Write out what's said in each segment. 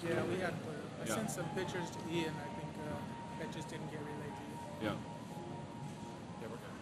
Yeah, we had. I Yeah. sent some pictures to Ian. I think that just didn't get relayed to you. Yeah. Yeah, we're good.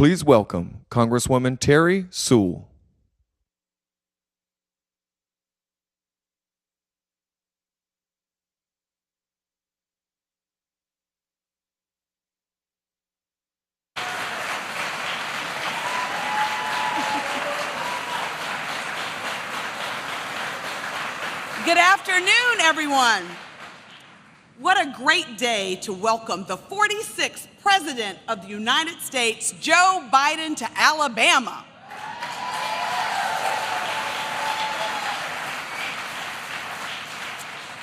Please welcome Congresswoman Terry Sewell. Good afternoon, everyone. What a great day to welcome the 46th President of the United States, Joe Biden, to Alabama.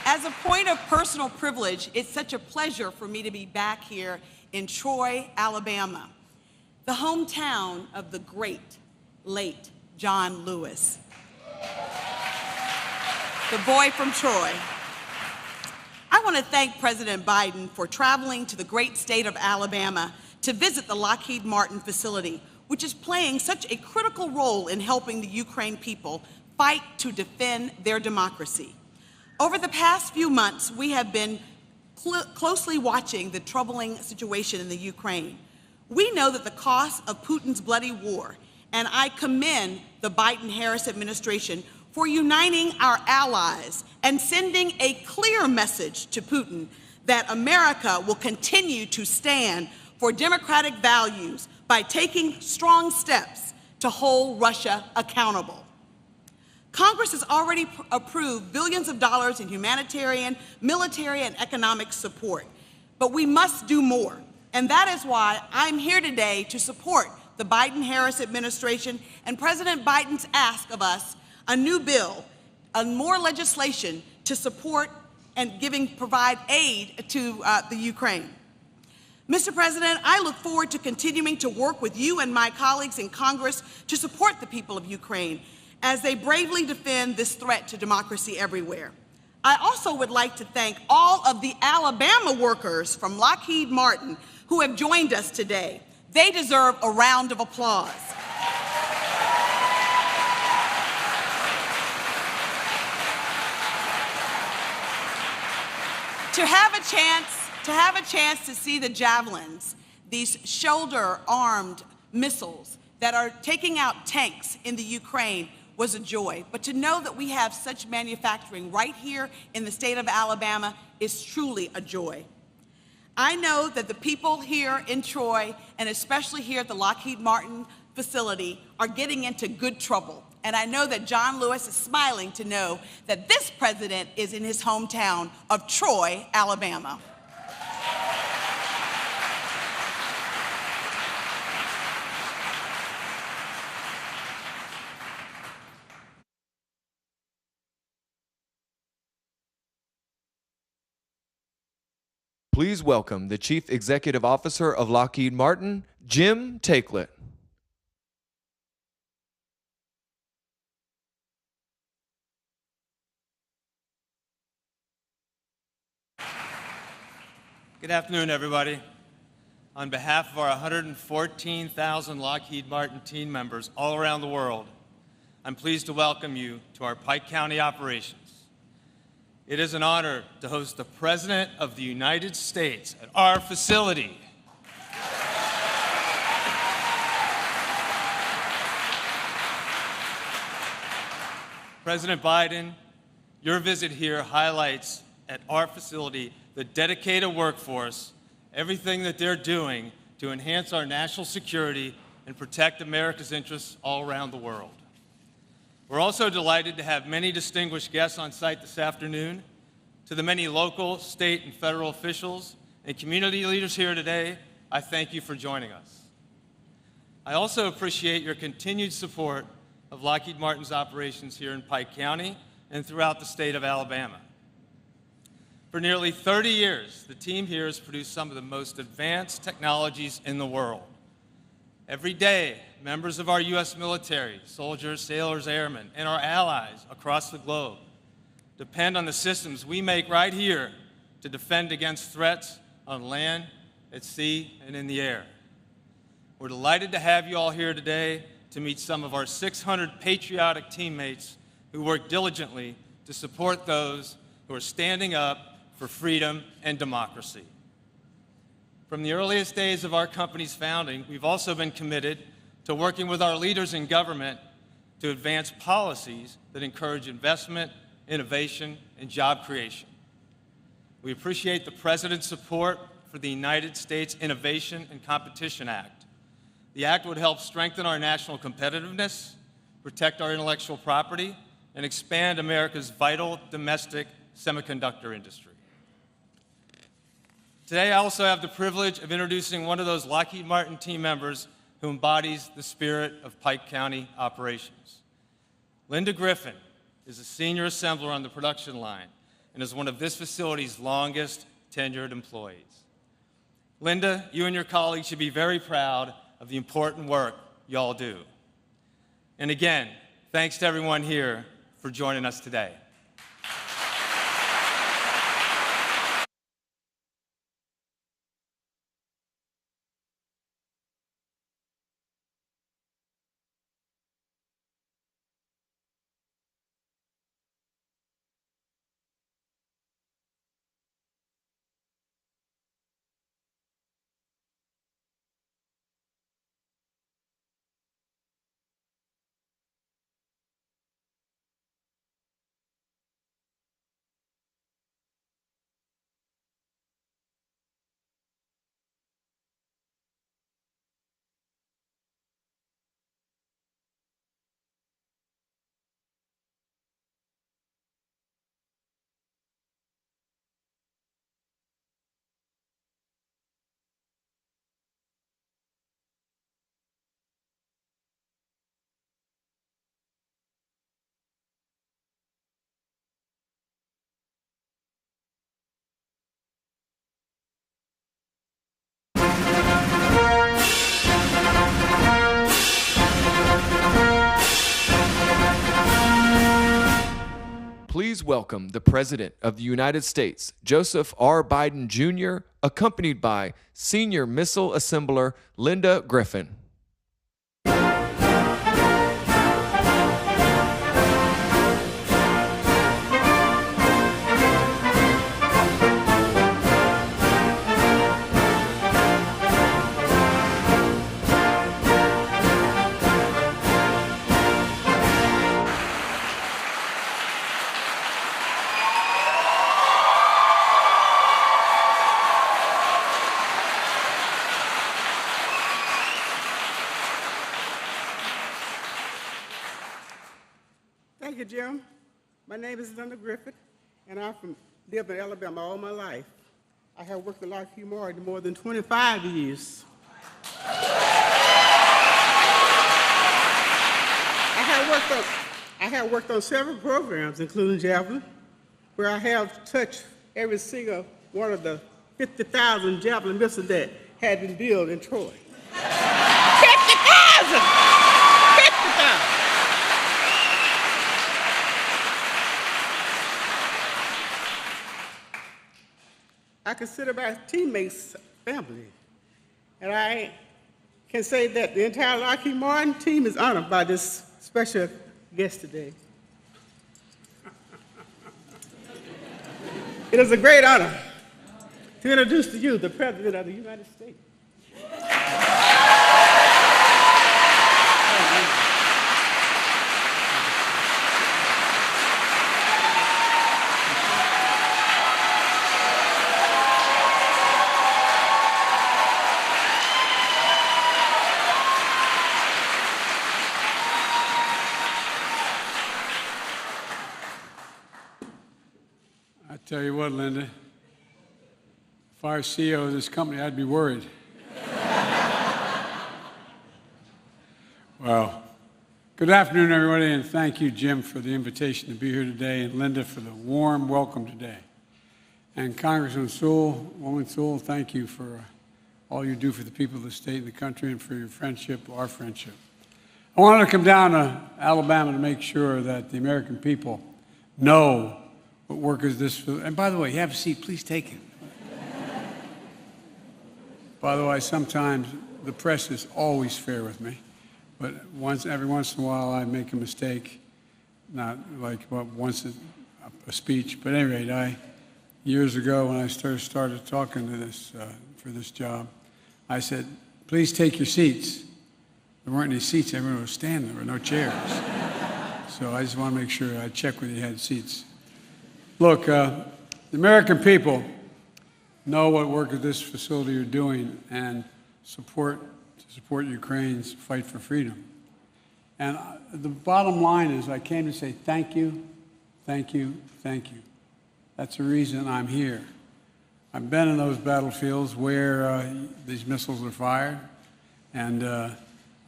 As a point of personal privilege, it's such a pleasure for me to be back here in Troy, Alabama, the hometown of the great, late John Lewis, the boy from Troy. I want to thank President Biden for traveling to the great state of Alabama to visit the Lockheed Martin facility, which is playing such a critical role in helping the Ukraine people fight to defend their democracy. Over the past few months, we have been closely watching the troubling situation in the Ukraine. We know that the cost of Putin's bloody war, and I commend the Biden-Harris administration for uniting our allies and sending a clear message to Putin that America will continue to stand for democratic values by taking strong steps to hold Russia accountable. Congress has already approved billions of dollars in humanitarian, military, and economic support, but we must do more. And that is why I'm here today to support the Biden-Harris administration and President Biden's ask of us a new bill, more legislation to support and provide aid to the Ukraine. Mr. President, I look forward to continuing to work with you and my colleagues in Congress to support the people of Ukraine as they bravely defend this threat to democracy everywhere. I also would like to thank all of the Alabama workers from Lockheed Martin who have joined us today. They deserve a round of applause. To have a chance to see the javelins, these shoulder-armed missiles that are taking out tanks in the Ukraine was a joy. But to know that we have such manufacturing right here in the state of Alabama is truly a joy. I know that the people here in Troy, and especially here at the Lockheed Martin facility, are getting into good trouble. And I know that John Lewis is smiling to know that this president is in his hometown of Troy, Alabama. Please welcome the Chief Executive Officer of Lockheed Martin, Jim Taiclet. Good afternoon, everybody. On behalf of our 114,000 Lockheed Martin team members all around the world, I'm pleased to welcome you to our Pike County operations. It is an honor to host the President of the United States at our facility. President Biden, your visit here highlights at our facility the dedicated workforce, everything that they're doing to enhance our national security and protect America's interests all around the world. We're also delighted to have many distinguished guests on site this afternoon. To the many local, state, and federal officials and community leaders here today, I thank you for joining us. I also appreciate your continued support of Lockheed Martin's operations here in Pike County and throughout the state of Alabama. For nearly 30 years, the team here has produced some of the most advanced technologies in the world. Every day, members of our U.S. military, soldiers, sailors, airmen, and our allies across the globe depend on the systems we make right here to defend against threats on land, at sea, and in the air. We're delighted to have you all here today to meet some of our 600 patriotic teammates who work diligently to support those who are standing up for freedom and democracy. From the earliest days of our company's founding, we've also been committed to working with our leaders in government to advance policies that encourage investment, innovation, and job creation. We appreciate the President's support for the United States Innovation and Competition Act. The act would help strengthen our national competitiveness, protect our intellectual property, and expand America's vital domestic semiconductor industry. Today, I also have the privilege of introducing one of those Lockheed Martin team members who embodies the spirit of Pike County operations. Linda Griffin is a senior assembler on the production line and is one of this facility's longest tenured employees. Linda, you and your colleagues should be very proud of the important work y'all do. And again, thanks to everyone here for joining us today. Please welcome the President of the United States, Joseph R. Biden, Jr., accompanied by Senior Missile Assembler Linda Griffin. Thank you, Jim. My name is Linda Griffith, and I've lived in Alabama all my life. I have worked at Lockheed Martin more than 25 years. I have worked on several programs, including Javelin, where I have touched every single one of the 50,000 Javelin missiles that had been built in Troy. 50,000! 50,000! I consider my teammates family, and I can say that the entire Lockheed Martin team is honored by this special guest today. It is a great honor to introduce to you the President of the United States. I tell you what, Linda, if I were CEO of this company, I'd be worried. Well, good afternoon, everybody, and thank you, Jim, for the invitation to be here today, and Linda for the warm welcome today. And Congressman Sewell, Woman Sewell, thank you for all you do for the people of the state and the country and for your friendship, our friendship. I wanted to come down to Alabama to make sure that the American people know what work is this. And by the way, you have a seat, please take it. By the way, sometimes the press is always fair with me, but every once in a while I make a mistake, not like once a speech, but at any rate, years ago when I started talking to this, for this job, I said, please take your seats. There weren't any seats, everyone was standing, there were no chairs. So I just want to make sure I check whether you had seats. Look, the American people know what work at this facility you're doing and support Ukraine's fight for freedom. And the bottom line is I came to say thank you, thank you, thank you. That's the reason I'm here. I've been in those battlefields where these missiles are fired, and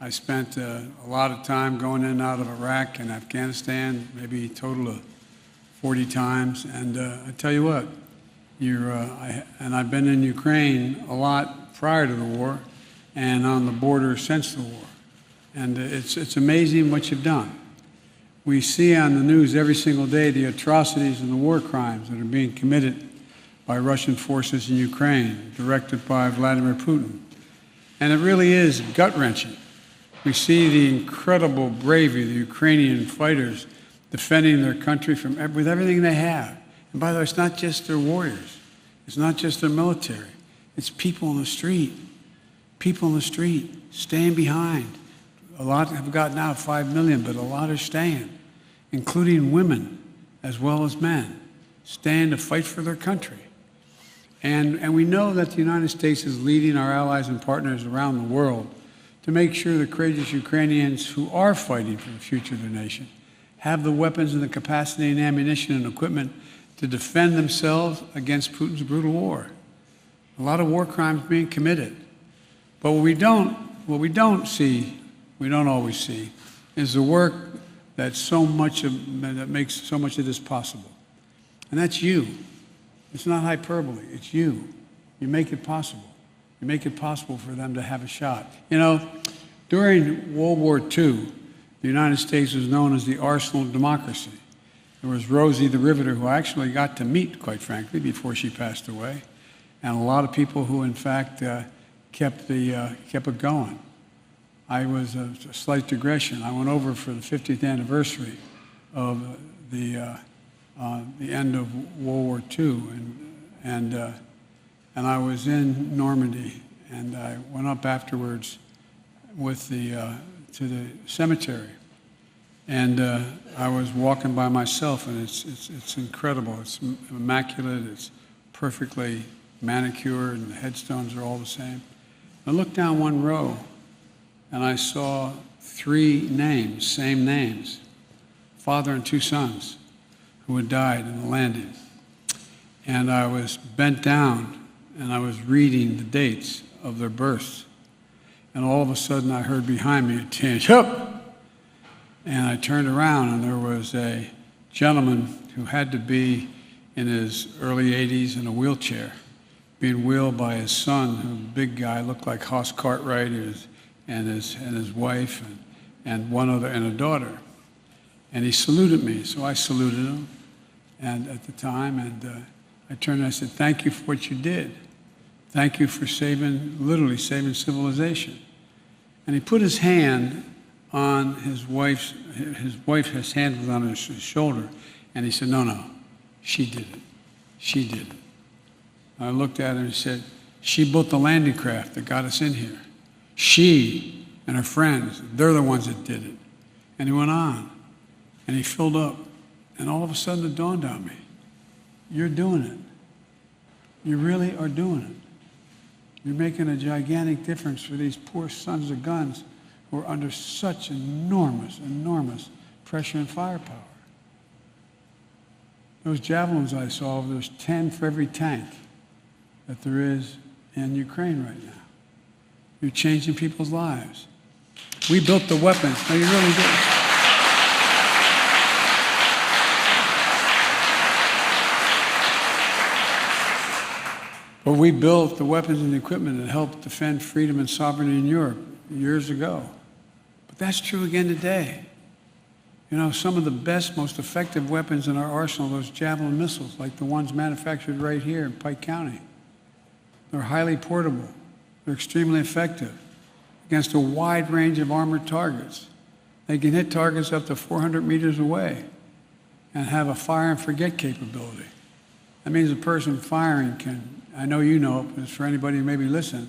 I spent a lot of time going in and out of Iraq and Afghanistan, maybe a total of 40 times. And I tell you what, and I've been in Ukraine a lot prior to the war and on the border since the war. And it's amazing what you've done. We see on the news every single day the atrocities and the war crimes that are being committed by Russian forces in Ukraine, directed by Vladimir Putin. And it really is gut-wrenching. We see the incredible bravery of the Ukrainian fighters defending their country with everything they have. And by the way, it's not just their warriors. It's not just their military. It's people in the street. People in the street staying behind. A lot have gotten out, 5 million, but a lot are staying, including women as well as men, staying to fight for their country. And we know that the United States is leading our allies and partners around the world to make sure the courageous Ukrainians who are fighting for the future of their nation have the weapons and the capacity and ammunition and equipment to defend themselves against Putin's brutal war. A lot of war crimes being committed. But what we don't see, we don't always see, is the work that makes so much of this possible. And that's you. It's not hyperbole, it's you. You make it possible. You make it possible for them to have a shot. You know, during World War II, the United States was known as the arsenal of democracy. There was Rosie the Riveter, who I actually got to meet, quite frankly, before she passed away, and a lot of people who, in fact, kept it going. I was a slight digression. I went over for the 50th anniversary of the end of World War II, and I was in Normandy, and I went up afterwards with to the cemetery, and I was walking by myself, and it's incredible. It's immaculate. It's perfectly manicured, and the headstones are all the same. I looked down one row, and I saw 3 names, same names, father and 2 sons, who had died in the landing. And I was bent down, and I was reading the dates of their births. And all of a sudden, I heard behind me a tinge, "Hup!" And I turned around, and there was a gentleman who had to be in his early 80s in a wheelchair, being wheeled by his son, who was a big guy, looked like Hoss Cartwright, and his wife, and one other, and a daughter. And he saluted me, so I saluted him, and at the time, and I turned and I said, "Thank you for what you did. Thank you for literally saving civilization." And he put his hand on his wife's hand was on his shoulder, and he said, no, she did it. She did it. I looked at him and said, "She built the landing craft that got us in here. She and her friends, they're the ones that did it." And he went on, and he filled up, and all of a sudden it dawned on me, you're doing it. You really are doing it. You're making a gigantic difference for these poor sons of guns who are under such enormous, enormous pressure and firepower. Those javelins I saw, there's 10 for every tank that there is in Ukraine right now. You're changing people's lives. We built the weapons. No, you really did. But we built the weapons and the equipment that helped defend freedom and sovereignty in Europe years ago. But that's true again today. You know, some of the best, most effective weapons in our arsenal are those Javelin missiles, like the ones manufactured right here in Pike County. They're highly portable. They're extremely effective against a wide range of armored targets. They can hit targets up to 400 meters away and have a fire and forget capability. That means a person firing can, I know you know it, but it's for anybody who maybe listen,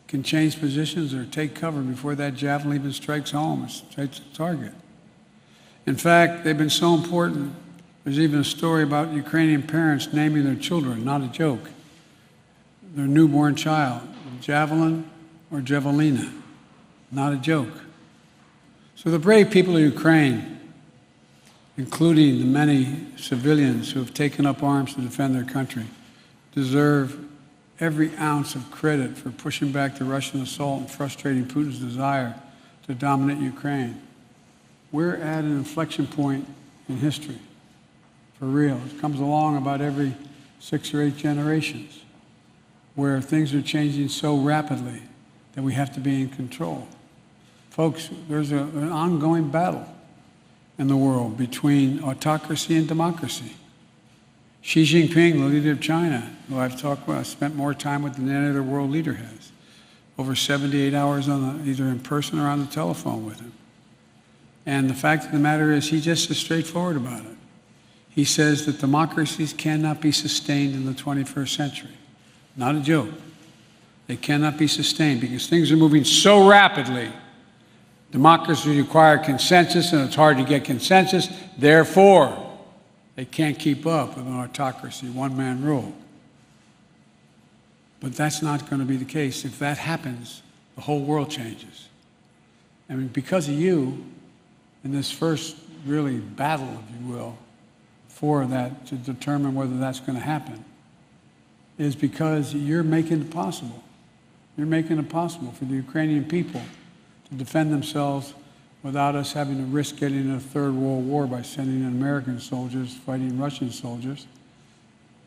can change positions or take cover before that javelin even strikes home or strikes the target. In fact, they've been so important, there's even a story about Ukrainian parents naming their children, not a joke, their newborn child, Javelin or Javelina, not a joke. So the brave people of Ukraine, including the many civilians who have taken up arms to defend their country, deserve every ounce of credit for pushing back the Russian assault and frustrating Putin's desire to dominate Ukraine. We're at an inflection point in history, for real. It comes along about every 6 or 8 generations, where things are changing so rapidly that we have to be in control. Folks, there's an ongoing battle in the world between autocracy and democracy. Xi Jinping, the leader of China, who I've spent more time with than any other world leader has, over 78 hours either in person or on the telephone with him. And the fact of the matter is, he's just as straightforward about it. He says that democracies cannot be sustained in the 21st century. Not a joke. They cannot be sustained because things are moving so rapidly. Democracy require consensus, and it's hard to get consensus. Therefore, they can't keep up with an autocracy, one-man rule. But that's not going to be the case. If that happens, the whole world changes. I mean, because of you, in this first really battle, if you will, for that, to determine whether that's going to happen, is because you're making it possible. You're making it possible for the Ukrainian people to defend themselves without us having to risk getting in a third world war by sending in American soldiers fighting Russian soldiers.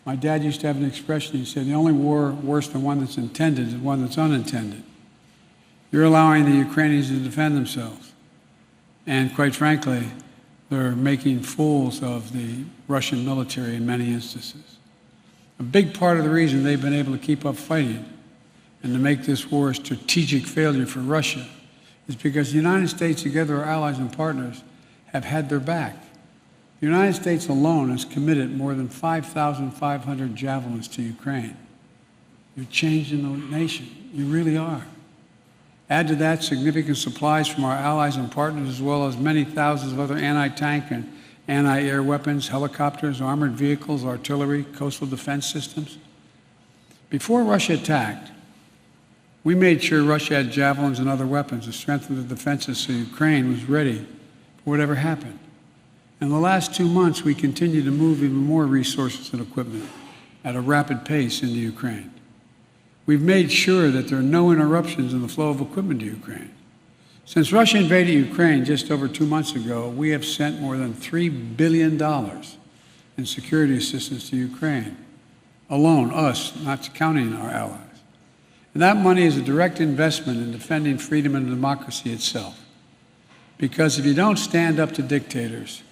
My dad used to have an expression. He said, the only war worse than one that's intended is one that's unintended. You're allowing the Ukrainians to defend themselves. And quite frankly, they're making fools of the Russian military in many instances. A big part of the reason they've been able to keep up fighting and to make this war a strategic failure for Russia is because the United States, together our allies and partners, have had their back. The United States alone has committed more than 5,500 javelins to Ukraine. You're changing the nation. You really are. Add to that significant supplies from our allies and partners, as well as many thousands of other anti-tank and anti-air weapons, helicopters, armored vehicles, artillery, coastal defense systems. Before Russia attacked, we made sure Russia had javelins and other weapons to strengthen the defenses so Ukraine was ready for whatever happened. In the last 2 months, we continued to move even more resources and equipment at a rapid pace into Ukraine. We've made sure that there are no interruptions in the flow of equipment to Ukraine. Since Russia invaded Ukraine just over 2 months ago, we have sent more than $3 billion in security assistance to Ukraine. Alone, us, not counting our allies. And that money is a direct investment in defending freedom and democracy itself. Because if you don't stand up to dictators,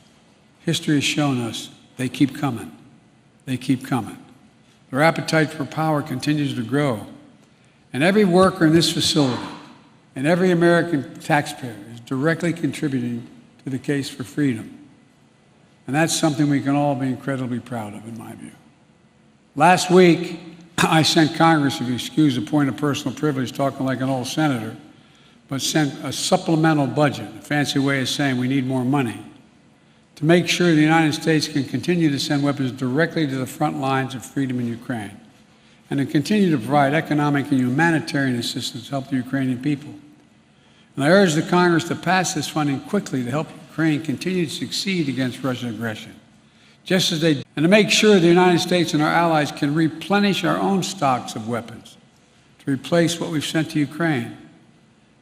history has shown us they keep coming. They keep coming. Their appetite for power continues to grow. And every worker in this facility and every American taxpayer is directly contributing to the case for freedom. And that's something we can all be incredibly proud of, in my view. Last week, I sent Congress, if you excuse the point of personal privilege, talking like an old senator, but sent a supplemental budget, a fancy way of saying we need more money, to make sure the United States can continue to send weapons directly to the front lines of freedom in Ukraine, and to continue to provide economic and humanitarian assistance to help the Ukrainian people. And I urge the Congress to pass this funding quickly to help Ukraine continue to succeed against Russian aggression, and to make sure the United States and our allies can replenish our own stocks of weapons to replace what we've sent to Ukraine.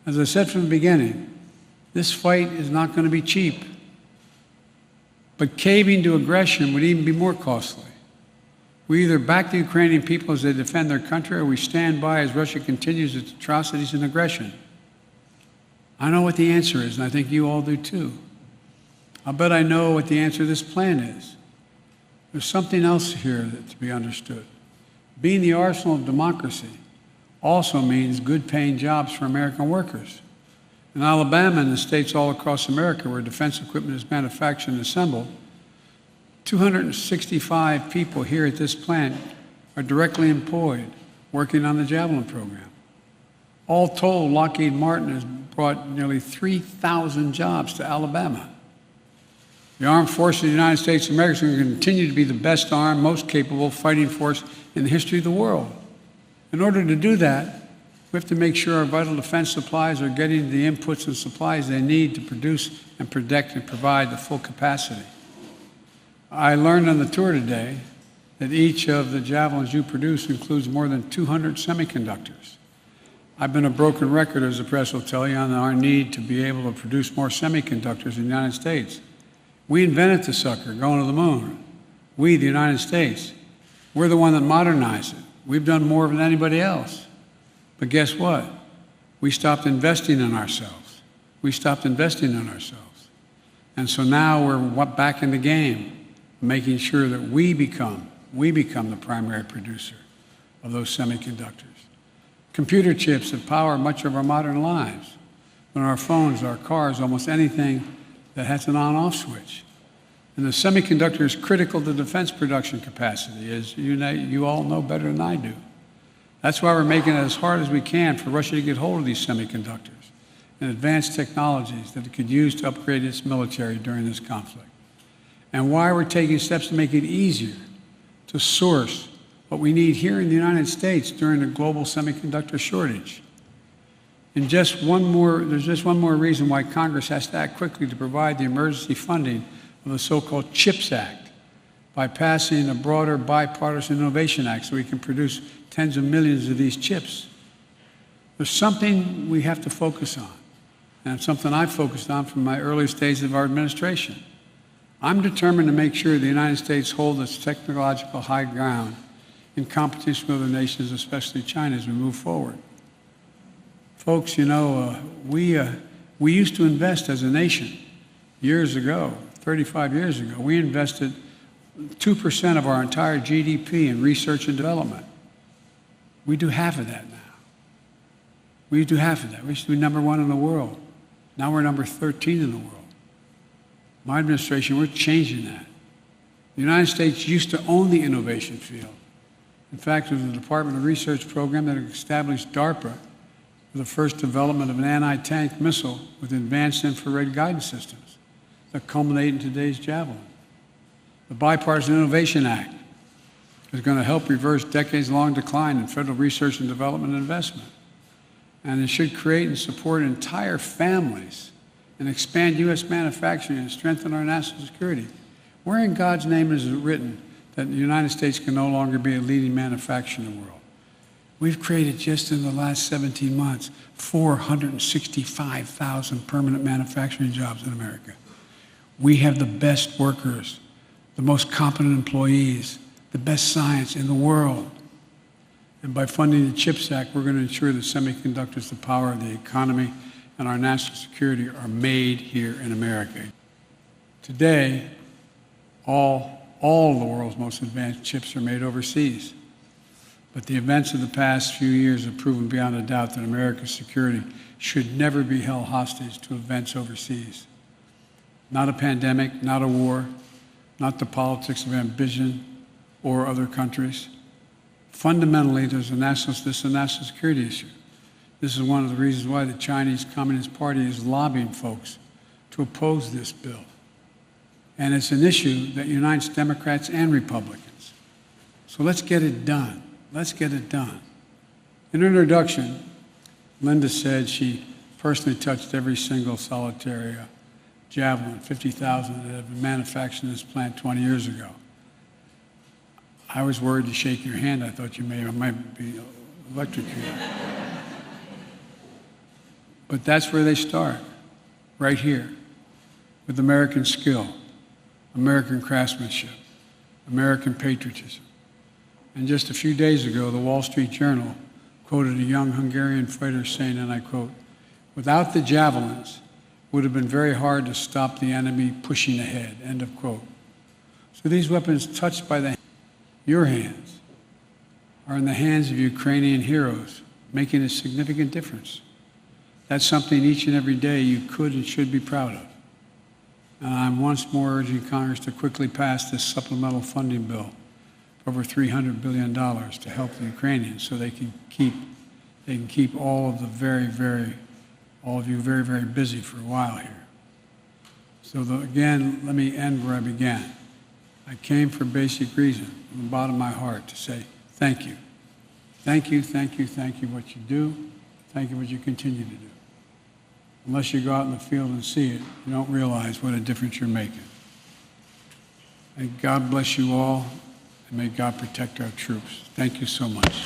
As I said from the beginning, this fight is not going to be cheap. But caving to aggression would even be more costly. We either back the Ukrainian people as they defend their country, or we stand by as Russia continues its atrocities and aggression. I know what the answer is, and I think you all do too. I'll bet I know what the answer to this plan is. There's something else here to be understood. Being the arsenal of democracy also means good-paying jobs for American workers. In Alabama and the states all across America where defense equipment is manufactured and assembled, 265 people here at this plant are directly employed working on the Javelin program. All told, Lockheed Martin has brought nearly 3,000 jobs to Alabama. The armed forces of the United States of America is going to continue to be the best armed, most capable fighting force in the history of the world. In order to do that, we have to make sure our vital defense supplies are getting the inputs and supplies they need to produce and protect and provide the full capacity. I learned on the tour today that each of the Javelins you produce includes more than 200 semiconductors. I've been a broken record, as the press will tell you, on our need to be able to produce more semiconductors in the United States. We invented the sucker, going to the moon. We, the United States, we're the one that modernized it. We've done more than anybody else. But guess what? We stopped investing in ourselves. We stopped investing in ourselves. And so now we're back in the game, making sure that we become the primary producer of those semiconductors. Computer chips that power much of our modern lives. On our phones, our cars, almost anything that has an on-off switch. And the semiconductor is critical to defense production capacity, as you all know better than I do. That's why we're making it as hard as we can for Russia to get hold of these semiconductors and advanced technologies that it could use to upgrade its military during this conflict. And why we're taking steps to make it easier to source what we need here in the United States during the global semiconductor shortage. And there's just one more reason why Congress has to act quickly to provide the emergency funding of the so-called CHIPS Act by passing a broader bipartisan innovation act so we can produce tens of millions of these chips. There's something we have to focus on, and it's something I've focused on from my early stages of our administration. I'm determined to make sure the United States holds its technological high ground in competition with other nations, especially China, as we move forward. Folks, we used to invest as a nation years ago, 35 years ago. We invested 2% of our entire GDP in research and development. We do half of that now. We do half of that. We used to be number 1 in the world. Now we're number 13 in the world. My administration, we're changing that. The United States used to own the innovation field. In fact, it was the Department of Research program that established DARPA for the first development of an anti-tank missile with advanced infrared guidance systems that culminate in today's Javelin. The Bipartisan Innovation Act is going to help reverse decades-long decline in federal research and development investment. And it should create and support entire families and expand U.S. manufacturing and strengthen our national security. Where in God's name is it written that the United States can no longer be a leading manufacturer in the world? We've created, just in the last 17 months, 465,000 permanent manufacturing jobs in America. We have the best workers, the most competent employees, the best science in the world. And by funding the CHIPS Act, we're going to ensure that semiconductors, the power of the economy, and our national security are made here in America. Today, all of the world's most advanced chips are made overseas. But the events of the past few years have proven beyond a doubt that America's security should never be held hostage to events overseas. Not a pandemic, not a war, not the politics of ambition or other countries. Fundamentally, this is a national security issue. This is one of the reasons why the Chinese Communist Party is lobbying folks to oppose this bill. And it's an issue that unites Democrats and Republicans. So let's get it done. Let's get it done. In her introduction, Linda said she personally touched every single solitary Javelin, 50,000 that had been manufactured in this plant 20 years ago. I was worried to shake your hand. I thought you might be electrocuted. But that's where they start, right here, with American skill, American craftsmanship, American patriotism. And just a few days ago, the Wall Street Journal quoted a young Hungarian fighter saying, and I quote, "Without the javelins, it would have been very hard to stop the enemy pushing ahead," end of quote. So these weapons touched by your hands are in the hands of Ukrainian heroes, making a significant difference. That's something each and every day you could and should be proud of. And I'm once more urging Congress to quickly pass this supplemental funding bill for over $300 billion to help the Ukrainians so they can keep all of you very, very busy for a while here. So again, let me end where I began. I came for a basic reason, from the bottom of my heart, to say thank you. Thank you, thank you, thank you what you do. Thank you what you continue to do. Unless you go out in the field and see it, you don't realize what a difference you're making. May God bless you all, and may God protect our troops. Thank you so much.